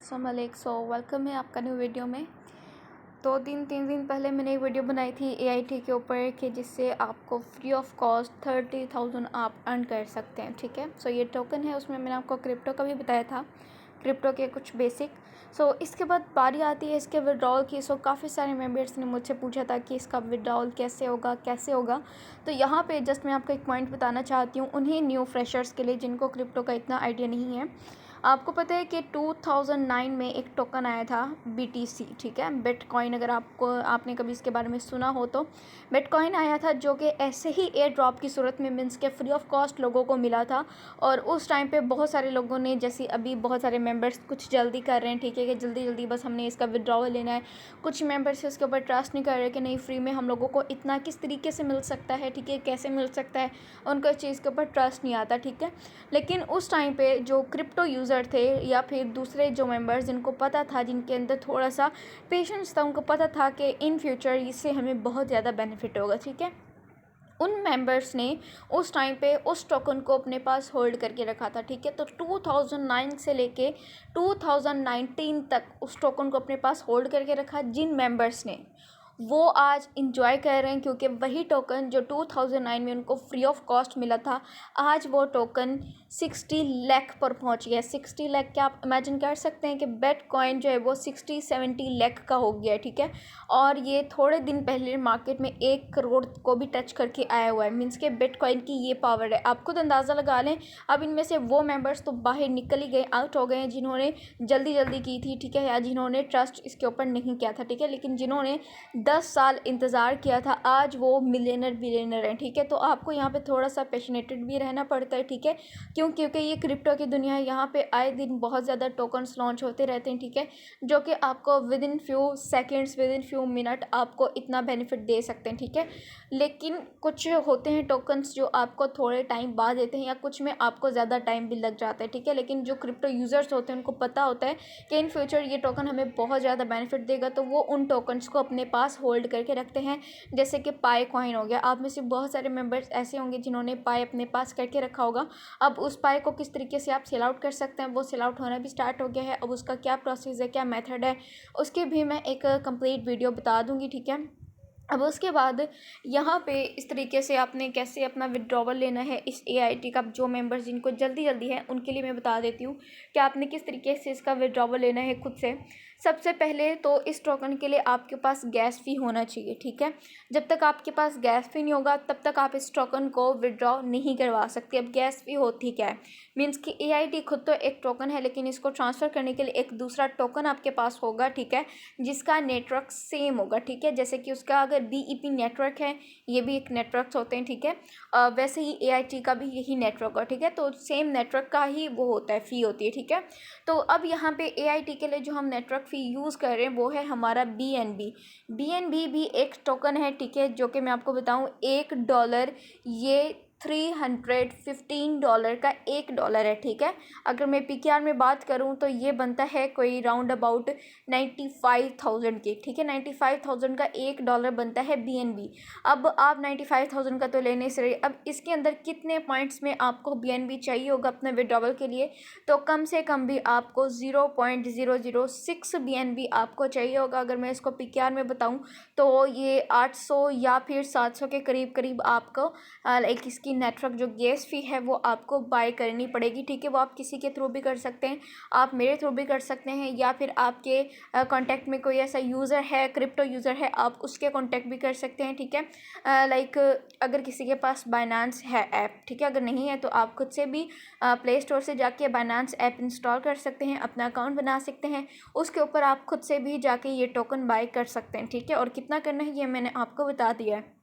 So welcome है आपका new video में। 3 दिन पहले मैंने एक वीडियो बनाई थी AIT के ऊपर कि जिससे आपको फ्री ऑफ कॉस्ट 30,000 आप अर्न कर सकते हैं। ठीक है, सो ये टोकन है, उसमें मैंने आपको क्रिप्टो का भी बताया था, क्रिप्टो के कुछ बेसिक। इसके बाद बारी आती है इसके विड्रॉल की। काफ़ी सारे मेंबर्स ने मुझसे पूछा था कि इसका विड्रॉल कैसे होगा। तो यहाँ पे जस्ट मैं आपको एक पॉइंट बताना चाहती हूँ उन्हीं न्यू फ्रेशर्स के लिए जिनको क्रिप्टो का इतना आइडिया नहीं है। आपको पता है कि 2009 में एक टोकन आया था BTC, ठीक है, बिटकॉइन। अगर आपने कभी इसके बारे में सुना हो तो बिटकॉइन आया था, जो कि ऐसे ही एयर ड्रॉप की सूरत में मीन्स के फ्री ऑफ कॉस्ट लोगों को मिला था। और उस टाइम पे बहुत सारे लोगों ने, जैसे अभी बहुत सारे मेंबर्स कुछ जल्दी कर रहे हैं, ठीक है, कि जल्दी बस हमने इसका विड्रॉवल लेना है। कुछ मेंबर्स इसके ऊपर ट्रस्ट नहीं कर रहे कि नहीं, फ्री में हम लोगों को इतना किस तरीके से मिल सकता है, ठीक है, कैसे मिल सकता है, उनको इस चीज़ के ऊपर ट्रस्ट नहीं आता। ठीक है, लेकिन उस टाइम पे जो क्रिप्टो यूज़र थे या फिर दूसरे जो मेंबर्स जिनको पता था, जिनके अंदर थोड़ा सा पेशेंस था, उनको पता था कि इन फ्यूचर इससे हमें बहुत ज़्यादा बेनिफिट होगा। ठीक है, उन मेंबर्स ने उस टाइम पे उस टोकन को अपने पास होल्ड करके रखा था। ठीक है, तो 2009 से लेके 2019 तक उस टोकन को अपने पास होल्ड करके रखा। जिन मेंबर्स ने, वो आज इंजॉय कर रहे हैं, क्योंकि वही टोकन जो 2009 में उनको फ्री ऑफ कॉस्ट मिला था, आज वो टोकन 60 लाख पर पहुंच गया। 60 लाख क्या आप इमेजिन कर सकते हैं कि बिटकॉइन जो है वो 60-70 लाख का हो गया। ठीक है, और ये थोड़े दिन पहले मार्केट में 1 करोड़ को भी टच करके आया हुआ है। मीन्स के बिटकॉइन की ये पावर है, आप खुद अंदाज़ा लगा लें। अब इनमें से वो मेंबर्स तो बाहर निकल ही गए, आउट हो गए हैं, जिन्होंने जल्दी की थी, ठीक है, या जिन्होंने ट्रस्ट इसके ऊपर नहीं किया था। ठीक है, लेकिन जिन्होंने 10 साल इंतज़ार किया था, आज वो मिलियनर बिलियनर हैं। ठीक है, तो आपको यहाँ पे थोड़ा सा पैशनेटेड भी रहना पड़ता है। ठीक है, क्योंकि ये क्रिप्टो की दुनिया है, यहाँ पे आए दिन बहुत ज़्यादा टोकन्स लॉन्च होते रहते हैं। ठीक है, जो कि आपको with in few seconds, with in few minute आपको इतना बेनिफिट दे सकते हैं। ठीक है, लेकिन कुछ होते हैं टोकन्स जो आपको थोड़े टाइम बाद देते हैं, या कुछ में आपको ज़्यादा टाइम भी लग जाता है। ठीक है, लेकिन जो क्रिप्टो यूज़र्स होते हैं उनको पता होता है कि इन फ्यूचर ये टोकन हमें बहुत ज़्यादा बेनिफिट देगा, तो वो उन टोकन्स को अपने पास होल्ड करके रखते हैं। जैसे कि पाई कॉइन हो गया, आप में से बहुत सारे मेंबर्स ऐसे होंगे जिन्होंने पाई अपने पास करके रखा होगा। अब उस पाई को किस तरीके से आप सेल आउट कर सकते हैं, वो सेल आउट होना भी स्टार्ट हो गया है। अब उसका क्या प्रोसेस है, क्या मेथड है, उसकी भी मैं एक कंप्लीट वीडियो बता दूंगी। ठीक है, अब उसके बाद यहाँ पे इस तरीके से आपने कैसे अपना विड्रॉवल लेना है इस AIT का। जो मेंबर्स जिनको जल्दी है उनके लिए मैं बता देती हूँ कि आपने किस तरीके से इसका विड्रॉवल लेना है खुद से। सबसे पहले तो इस टोकन के लिए आपके पास गैस फी होना चाहिए। ठीक है, जब तक आपके पास गैस फी नहीं होगा तब तक आप इस टोकन को विड्रॉ नहीं करवा सकते। अब गैस फी होती क्या है, मीन्स कि AIT खुद तो एक टोकन है, लेकिन इसको ट्रांसफ़र करने के लिए एक दूसरा टोकन आपके पास होगा। ठीक है, जिसका नेटवर्क सेम होगा। ठीक है, जैसे कि उसका अगर BEP नेटवर्क है, ये भी एक नेटवर्क होते हैं। ठीक है, वैसे ही AIT का भी यही नेटवर्क है। ठीक है, तो सेम नेटवर्क का ही वो होता है, फ़ी होती है। ठीक है, तो अब यहाँ पे AIT के लिए जो हम नेटवर्क फ़ी यूज़ कर रहे हैं वो है हमारा BNB भी एक टोकन है। ठीक है, जो कि मैं आपको बताऊँ $1 ये $315 का $1 है। ठीक है, अगर मैं PKR में बात करूं तो ये बनता है कोई राउंड अबाउट 95,000 की। ठीक है, 95,000 का $1 बनता है BNB। अब आप 95,000 का तो लेने से रही, अब इसके अंदर कितने पॉइंट्स में आपको BNB चाहिए होगा अपने विड्रॉवल के लिए, तो कम से कम भी आपको 0.006 BNB आपको चाहिए होगा। अगर मैं इसको PKR में बताऊँ तो ये 800 या फिर 700 के करीब आपको लाइक इसकी नेटवर्क जो गैस फी है वो आपको बाय करनी पड़ेगी। ठीक है, वो आप किसी के थ्रू भी कर सकते हैं, आप मेरे थ्रू भी कर सकते हैं, या फिर आपके कांटेक्ट में कोई ऐसा यूज़र है, क्रिप्टो यूज़र है, आप उसके कांटेक्ट भी कर सकते हैं। ठीक है, लाइक अगर किसी के पास बाइनेंस है ऐप, ठीक है, अगर नहीं है तो आप खुद से भी प्ले स्टोर से जाके बाइनेंस ऐप इंस्टॉल कर सकते हैं, अपना अकाउंट बना सकते हैं, उसके ऊपर आप खुद से भी जाके ये टोकन बाय कर सकते हैं। ठीक है, और कितना करना है ये मैंने आपको बता दिया है।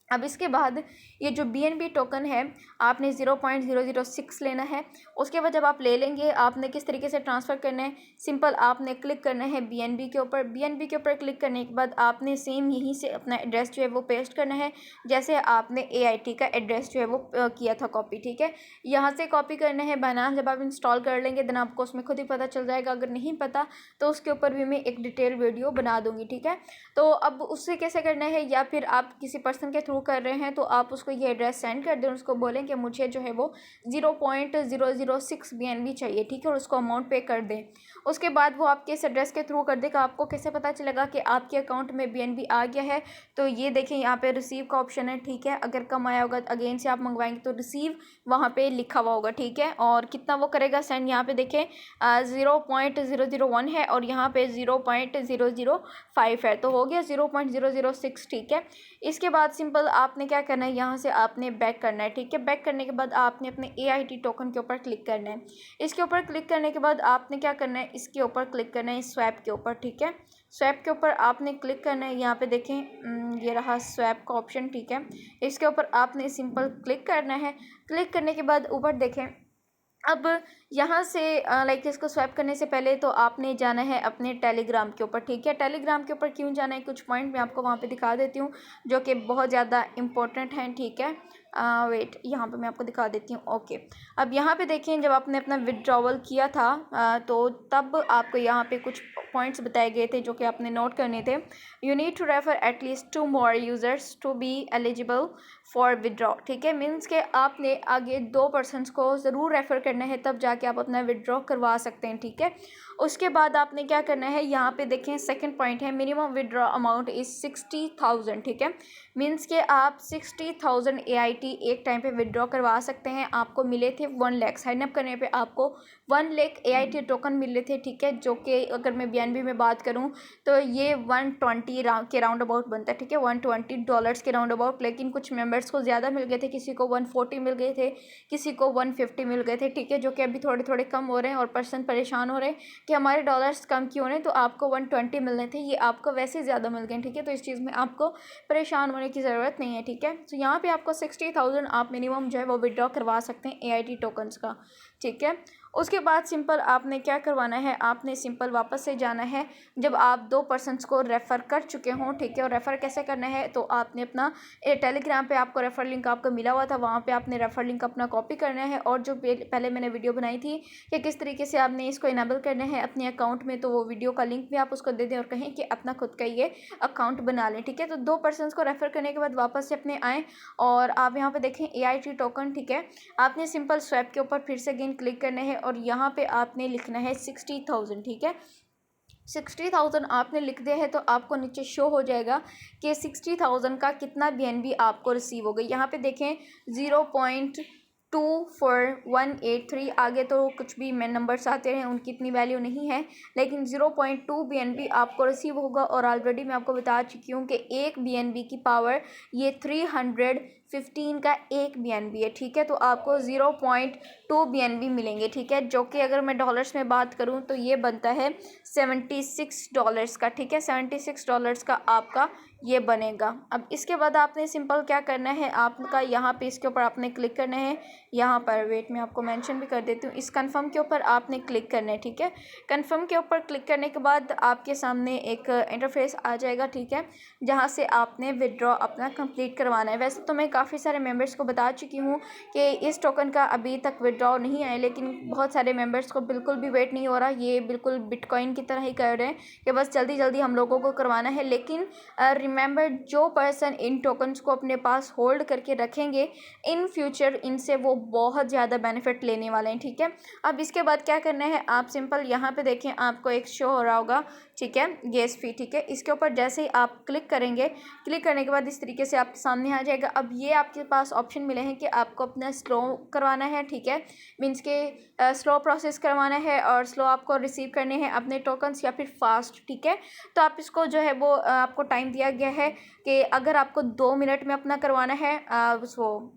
अब इसके बाद ये जो BNB टोकन है आपने 0.006 लेना है। उसके बाद जब आप ले लेंगे, आपने किस तरीके से ट्रांसफ़र करना है, सिंपल आपने क्लिक करना है BNB के ऊपर। BNB के ऊपर क्लिक करने के बाद आपने सेम यहीं से अपना एड्रेस जो है वो पेस्ट करना है, जैसे आपने AIT का एड्रेस जो है वो किया था कॉपी। ठीक है, यहाँ से कॉपी करना है बाइनेंस। जब आप इंस्टॉल कर लेंगे देन आपको उसमें खुद ही पता चल जाएगा, अगर नहीं पता तो उसके ऊपर भी मैं एक डिटेल वीडियो बना दूँगी। ठीक है, तो अब उससे कैसे करना है, या फिर आप किसी पर्सन के थ्रू थ्रू कर रहे हैं तो आप उसको ये एड्रेस सेंड कर दें, उसको बोलें कि मुझे जो है वो 0.006 BNB चाहिए, ठीक है, और उसको अमाउंट पे कर दें। उसके बाद वो आपके इस एड्रेस के थ्रू कर देगा। आपको कैसे पता चलेगा कि आपके अकाउंट में BNB आ गया है? तो ये देखें यहाँ पे रिसीव का ऑप्शन है, ठीक है। अगर कम आया होगा अगेन से आप मंगवाएंगे तो रिसीव वहाँ पे लिखा हुआ होगा, ठीक है। और कितना वो करेगा सेंड, यहाँ पे देखें 0.001 है और यहाँ पे 0.005 है, तो हो गया 0.006, ठीक है। इसके बाद सिंपल आपने क्या करना है, यहाँ से आपने बैक करना है, ठीक है। बैक करने के बाद आपने अपने AIT टोकन के ऊपर क्लिक करना है। इसके ऊपर क्लिक करने के बाद आपने क्या करना है, इसके ऊपर क्लिक करना है, स्वैप के ऊपर, ठीक है। स्वैप के ऊपर आपने क्लिक करना है, यहाँ पे देखें ये रहा स्वैप का ऑप्शन, ठीक है। इसके ऊपर आपने सिंपल क्लिक करना है। क्लिक करने के बाद ऊपर देखें, अब यहाँ से लाइक इसको स्वैप करने से पहले तो आपने जाना है अपने टेलीग्राम के ऊपर, ठीक है। टेलीग्राम के ऊपर क्यों जाना है, कुछ पॉइंट मैं आपको वहाँ पे दिखा देती हूँ जो कि बहुत ज़्यादा इम्पोर्टेंट हैं, ठीक है। वेट, यहाँ पे मैं आपको दिखा देती हूँ। ओके, अब यहाँ पे देखें जब आपने अपना विड्रॉवल किया था तो तब आपको यहाँ पे कुछ पॉइंट्स बताए गए थे जो कि आपने नोट करने थे। You need to refer at least 2 more users to be eligible for withdraw, ठीक है। मीन्स के आपने आगे 2 पर्सनस को ज़रूर रेफ़र करना है, तब जाके आप अपना विड्रॉ करवा सकते हैं, ठीक है। उसके बाद आपने क्या करना है, यहाँ पे देखें सेकंड पॉइंट है मिनिमम विड्रॉ अमाउंट इज़ 60,000, ठीक है। मीन्स के आप 60,000 AIT एक टाइम पे विड्रॉ करवा सकते हैं। आपको मिले थे 1 लाख, साइन अप करने पे आपको 1 लाख AIT टोकन मिले थे, ठीक है। जो कि अगर मैं BNB में बात करूँ तो ये 120 के राउंड अबाउट बनता है, ठीक है, $120 के राउंड अबाउट। लेकिन कुछ मेंबर्स को ज़्यादा मिल गए थे, किसी को 140 मिल गए थे, किसी को 150 मिल गए थे, ठीक है। जो कि अभी थोड़े थोड़े कम हो रहे हैं और पर्सन परेशान हो रहे हैं कि हमारे डॉलर्स कम क्यों हो रहे हैं, तो आपको 120 मिलने थे, ये आपको वैसे ज़्यादा मिल गए, ठीक है। तो इस चीज़ में आपको परेशान होने की ज़रूरत नहीं है, ठीक है। तो यहाँ पे आपको 60,000 आप मिनिमम जो है वो विड्रॉ करवा सकते हैं AIT टोकन्स का, ठीक है। उसके बाद सिंपल आपने क्या करवाना है, आपने सिंपल वापस से जाना है जब आप 2 पर्सनस को रेफ़र कर चुके हों, ठीक है। और रेफ़र कैसे करना है, तो आपने अपना टेलीग्राम पे आपको रेफ़र लिंक आपको मिला हुआ था, वहाँ पे आपने रेफ़र लिंक अपना कॉपी करना है। और जो पहले मैंने वीडियो बनाई थी कि किस तरीके से आपने इसको इनेबल करना है अपने अकाउंट में, तो वो वीडियो का लिंक भी आप उसको दे दें और कहें कि अपना खुद का ये अकाउंट बना लें, ठीक है। तो 2 पर्सनस को रेफ़र करने के बाद वापस से अपने आएँ और आप यहाँ पर देखें AIT टोकन, ठीक है। आपने सिंपल स्वैप के ऊपर फिर से अगेन क्लिक करना है और यहाँ पे आपने लिखना है 60,000, ठीक है। 60,000 आपने लिख दिया है तो आपको नीचे शो हो जाएगा कि 60,000 का कितना BNB आपको रिसीव हो गई। यहाँ पे देखें 0.24183, आगे तो कुछ भी नंबर्स आते हैं उनकी इतनी वैल्यू नहीं है, लेकिन 0.2 BNB आपको रिसीव होगा। और ऑलरेडी मैं आपको बता चुकी हूँ कि एक BNB की पावर ये 315 का एक BNB है, ठीक है। तो आपको 0.2 BNB मिलेंगे, ठीक है, जो कि अगर मैं डॉलर्स में बात करूं तो ये बनता है $76 का, ठीक है। $76 का आपका ये बनेगा। अब इसके बाद आपने सिंपल क्या करना है, आपका यहाँ पे इसके ऊपर आपने क्लिक करना है, यहाँ पर वेट मैं आपको मेंशन भी कर देती हूँ, इस कन्फर्म के ऊपर आपने क्लिक करना है, ठीक है। कन्फर्म के ऊपर क्लिक करने के बाद आपके सामने एक इंटरफेस आ जाएगा, ठीक है, जहाँ से आपने विड्रॉ अपना कंप्लीट करवाना है। वैसे तो मैं काफ़ी सारे मेंबर्स को बता चुकी हूँ कि इस टोकन का अभी तक विड्रॉ नहीं आए, लेकिन बहुत सारे मेंबर्स को बिल्कुल भी वेट नहीं हो रहा। ये बिल्कुल बिटकॉइन की तरह ही कर रहे हैं कि बस जल्दी जल्दी हम लोगों को करवाना है। लेकिन रिमेंबर, जो पर्सन इन टोकन्स को अपने पास होल्ड करके रखेंगे इन फ्यूचर इनसे वो बहुत ज़्यादा बेनिफिट लेने वाले हैं, ठीक है। अब इसके बाद क्या करना है, आप सिंपल यहाँ पे देखें आपको एक शो हो रहा होगा, ठीक है, गैस फी, ठीक है। इसके ऊपर जैसे ही आप क्लिक करेंगे, क्लिक करने के बाद इस तरीके से आपके सामने आ जाएगा। अब ये आपके पास ऑप्शन मिले हैं कि आपको अपना स्लो करवाना है, ठीक है, मीन्स के स्लो प्रोसेस करवाना है और स्लो आपको रिसीव करने हैं अपने टोकन्स, या फिर फास्ट, ठीक है। तो आप इसको जो है वो आपको टाइम दिया गया है कि अगर आपको 2 मिनट में अपना करवाना है वो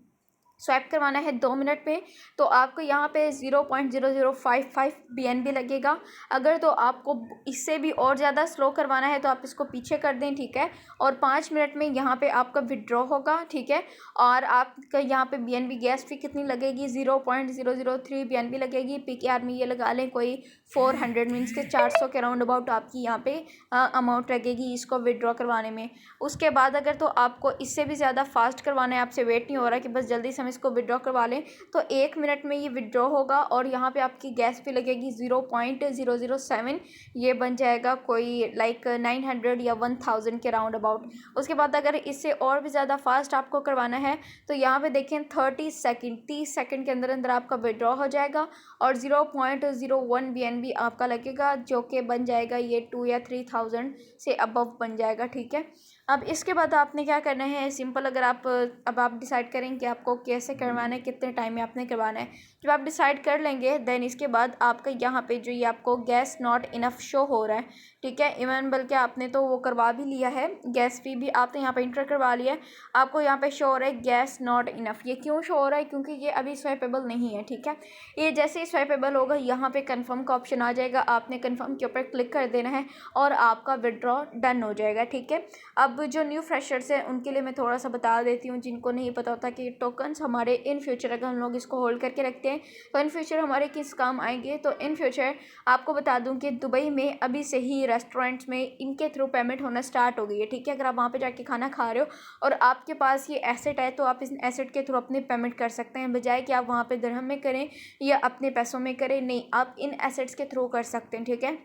स्वैप करवाना है 2 मिनट में, तो आपको यहाँ पे 0.0055 BNB लगेगा। अगर तो आपको इससे भी और ज़्यादा स्लो करवाना है तो आप इसको पीछे कर दें, ठीक है। और 5 मिनट में यहाँ पे आपका विड्रॉ होगा, ठीक है। और आपका यहाँ पे BNB गैस फी कितनी लगेगी, 0.003 BNB लगेगी। PKR में ये लगा लें कोई 400, मीन्स के 400 के राउंड अबाउट आपकी यहाँ पे अमाउंट लगेगी इसको विड्रॉ करवाने में। उसके बाद अगर तो आपको इससे भी ज़्यादा फास्ट करवाना है, आपसे वेट नहीं हो रहा कि बस जल्दी से इसको विड्रॉ करवा लें तो 1 मिनट में ये विड्रॉ होगा और यहाँ पे आपकी गैस फी लगेगी 0.007। ये बन जाएगा कोई लाइक 900 या 1000 के राउंड अबाउट। उसके बाद अगर इससे और भी ज़्यादा फास्ट आपको करवाना है तो यहाँ पे देखें 30 सेकंड के अंदर अंदर आपका विड्रॉ हो जाएगा और 0.01 BNB आपका लगेगा, जो कि बन जाएगा ये 2 या 3000 से अबव बन जाएगा। ठीक है, अब इसके बाद आपने क्या करना है, सिंपल अगर आप अब आप डिसाइड करें कि आपको कैसे करवाना है, कितने टाइम में आपने करवाना है। जब आप डिसाइड कर लेंगे देन इसके बाद आपका यहाँ पे जो ये आपको गैस नॉट इनफ शो हो रहा है, ठीक है, इवन बल्कि आपने तो वो करवा भी लिया है, गैस फी भी आपने यहाँ पे इंटर करवा लिया है, आपको यहाँ पे शो हो रहा है गैस नॉट इनफ। ये क्यों शो हो रहा है? क्योंकि ये अभी स्वाइपेबल नहीं है। ठीक है, ये जैसे ही स्वाइपेबल होगा यहाँ पे कन्फर्म का ऑप्शन आ जाएगा, आपने कन्फर्म के ऊपर क्लिक कर देना है और आपका विड्रॉ डन हो जाएगा। ठीक है, अब जो न्यू फ्रेशर्स हैं उनके लिए मैं थोड़ा सा बता देती हूँ, जिनको नहीं पता होता कि टोकन्स हमारे इन फ्यूचर अगर हम लोग इसको होल्ड करके रखते हैं तो इन फ्यूचर हमारे किस काम आएंगे। तो इन फ्यूचर आपको बता दूं कि दुबई में अभी से ही रेस्टोरेंट्स में इनके थ्रू पेमेंट होना स्टार्ट हो गई है। ठीक है, अगर आप वहाँ पे जाके खाना खा रहे हो और आपके पास ये एसेट है तो आप इस एसेट के थ्रू अपने पेमेंट कर सकते हैं, बजाय कि आप वहाँ पे दिरहम में करें या अपने पैसों में करें। नहीं, आप इन एसेट्स के थ्रू कर सकते हैं। ठीक है,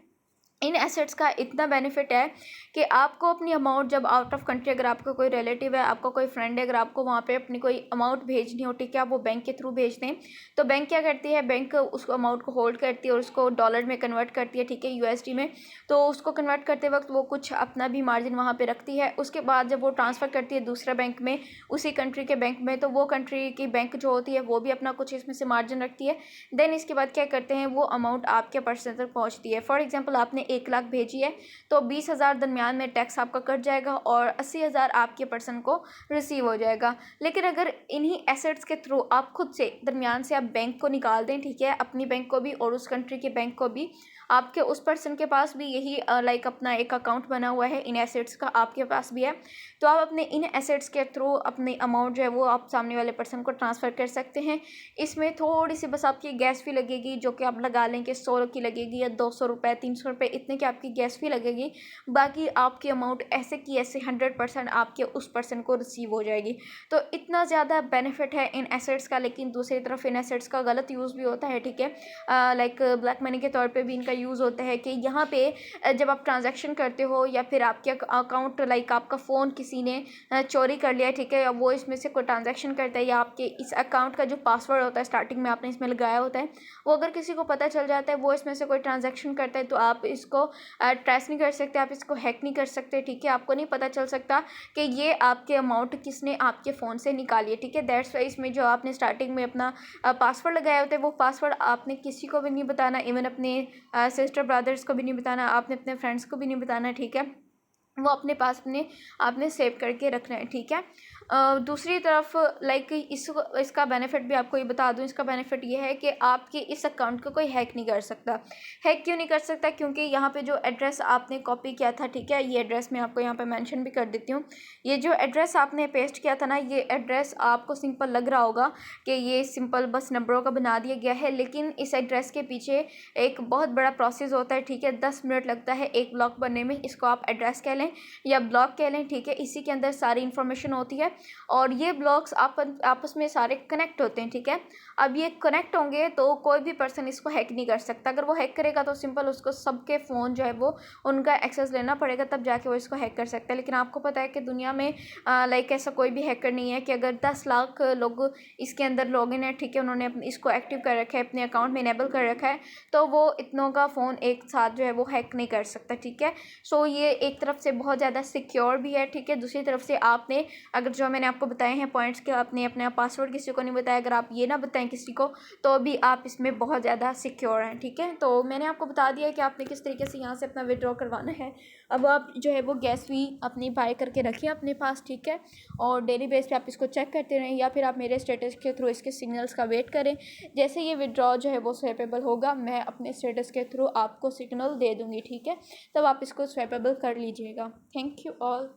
इन एसेट्स का इतना बेनिफिट है कि आपको अपनी अमाउंट जब आउट ऑफ कंट्री, अगर आपका कोई रिलेटिव है, आपका कोई फ्रेंड है, अगर आपको वहाँ पे अपनी कोई अमाउंट भेजनी हो, ठीक है, आप वो बैंक के थ्रू भेज दें तो बैंक क्या करती है, बैंक उस अमाउंट को होल्ड करती है और उसको डॉलर में कन्वर्ट करती है। ठीक है, USD में, तो उसको कन्वर्ट करते वक्त वो कुछ अपना भी मार्जिन वहाँ पर रखती है। उसके बाद जब वो ट्रांसफ़र करती है दूसरे बैंक में, उसी कंट्री के बैंक में, तो वो कंट्री की बैंक जो होती है वो भी अपना कुछ इसमें से मार्जिन रखती है। देन इसके बाद क्या करते हैं, वो अमाउंट आपके पर्सन तक पहुँचती है। फॉर एग्जाम्पल आपने 1 लाख भेजी है तो 20,000 दरमियान में टैक्स आपका कट जाएगा और 80,000 आपके पर्सन को रिसीव हो जाएगा। लेकिन अगर इन्हीं एसेट्स के थ्रू आप खुद से दरमियान से आप बैंक को निकाल दें, ठीक है, अपनी बैंक को भी और उस कंट्री के बैंक को भी, आपके उस पर्सन के पास भी यही लाइक अपना एक अकाउंट बना हुआ है इन एसेट्स का, आपके पास भी है, तो आप अपने इन एसेट्स के थ्रू अपनी अमाउंट जो है वो आप सामने वाले पर्सन को ट्रांसफ़र कर सकते हैं। इसमें थोड़ी सी बस आपकी गैस फी लगेगी, जो कि आप लगा लें कि 100 की लगेगी या 200 रुपये, 300 रुपये, इतने की आपकी गैस फी लगेगी। बाकी आपकी अमाउंट ऐसे की ऐसे 100% आपके उस पर्सन को रिसीव हो जाएगी। तो इतना ज़्यादा बेनिफिट है इन एसेट्स का। लेकिन दूसरी तरफ इन एसेट्स का गलत यूज़ भी होता है। ठीक है, लाइक ब्लैक मनी के तौर पे भी इनका यूज़ होता है कि यहाँ पे जब आप ट्रांजैक्शन करते हो या फिर आपके अकाउंट लाइक आपका फ़ोन किसी ने चोरी कर लिया, ठीक है, या वो इसमें से कोई ट्रांजैक्शन करता है या आपके इस अकाउंट का जो पासवर्ड होता है स्टार्टिंग में आपने इसमें लगाया होता है, वो अगर किसी को पता चल जाता है, वो इसमें से कोई ट्रांजैक्शन करता है, तो आप इसको ट्रेस नहीं कर सकते, आप इसको हैक नहीं कर सकते। ठीक है, आपको नहीं पता चल सकता कि ये आपके अमाउंट किसने आपके फ़ोन से निकाली है। ठीक है, दैट्स वाई इसमें जो आपने स्टार्टिंग में अपना पासवर्ड लगाया होता है वो पासवर्ड आपने किसी को भी नहीं बताना, इवन अपने सिस्टर ब्रदर्स को भी नहीं बताना, आपने अपने फ्रेंड्स को भी नहीं बताना। ठीक है, वो अपने पास में आपने सेव करके रखना है। ठीक है, दूसरी तरफ लाइक इसका बेनिफिट भी आपको ये बता दूं, इसका बेनिफिट ये है कि आपके इस अकाउंट को कोई हैक नहीं कर सकता। हैक क्यों नहीं कर सकता? क्योंकि यहाँ पे जो एड्रेस आपने कॉपी किया था, ठीक है, ये एड्रेस मैं आपको यहाँ पे मेंशन भी कर देती हूँ। ये जो एड्रेस आपने पेस्ट किया था ना, ये एड्रेस आपको सिंपल लग रहा होगा कि ये सिंपल बस नंबरों का बना दिया गया है, लेकिन इस एड्रेस के पीछे एक बहुत बड़ा प्रोसेस होता है। ठीक है, 10 मिनट लगता है एक ब्लॉक बनने में। इसको आप एड्रेस कह लें या ब्लॉक कह लें। ठीक है, इसी के अंदर सारी इन्फॉर्मेशन होती है और ये ब्लॉक्स आपस में सारे कनेक्ट होते हैं। ठीक है, अब ये कनेक्ट होंगे तो कोई भी पर्सन इसको हैक नहीं कर सकता। अगर वो हैक करेगा तो सिंपल उसको सबके फ़ोन जो है वो उनका एक्सेस लेना पड़ेगा, तब जाके वो इसको हैक कर सकता है। लेकिन आपको पता है कि दुनिया में लाइक ऐसा कोई भी हैकर नहीं है कि अगर 10 लाख लोग इसके अंदर लॉगिन है, ठीक है, उन्होंने इसको एक्टिव कर रखा है, अपने अकाउंट में इनेबल कर रखा है, तो वो इतनों का फ़ोन एक साथ जो है वो हैक नहीं कर सकता। ठीक है, सो ये एक तरफ से बहुत ज़्यादा सिक्योर भी है। ठीक है, दूसरी तरफ से आपने अगर जो मैंने आपको बताए हैं पॉइंट्स के, आपने अपना पासवर्ड किसी को नहीं बताया, अगर आप ये ना बताएं किसी को, तो भी आप इसमें बहुत ज़्यादा सिक्योर हैं। ठीक है, तो मैंने आपको बता दिया है कि आपने किस तरीके से यहाँ से अपना विड्रॉ करवाना है। अब आप जो है वो गैस फी अपनी बाय करके रखिए अपने पास। ठीक है, और डेली बेस पे आप इसको चेक करते रहें, या फिर आप मेरे स्टेटस के थ्रू इसके सिग्नल्स का वेट करें। जैसे ये विड्रॉ जो है वो स्वैपेबल होगा, मैं अपने स्टेटस के थ्रू आपको सिग्नल दे दूँगी। ठीक है, तब आप इसको स्वैपेबल कर लीजिएगा। Thank you all.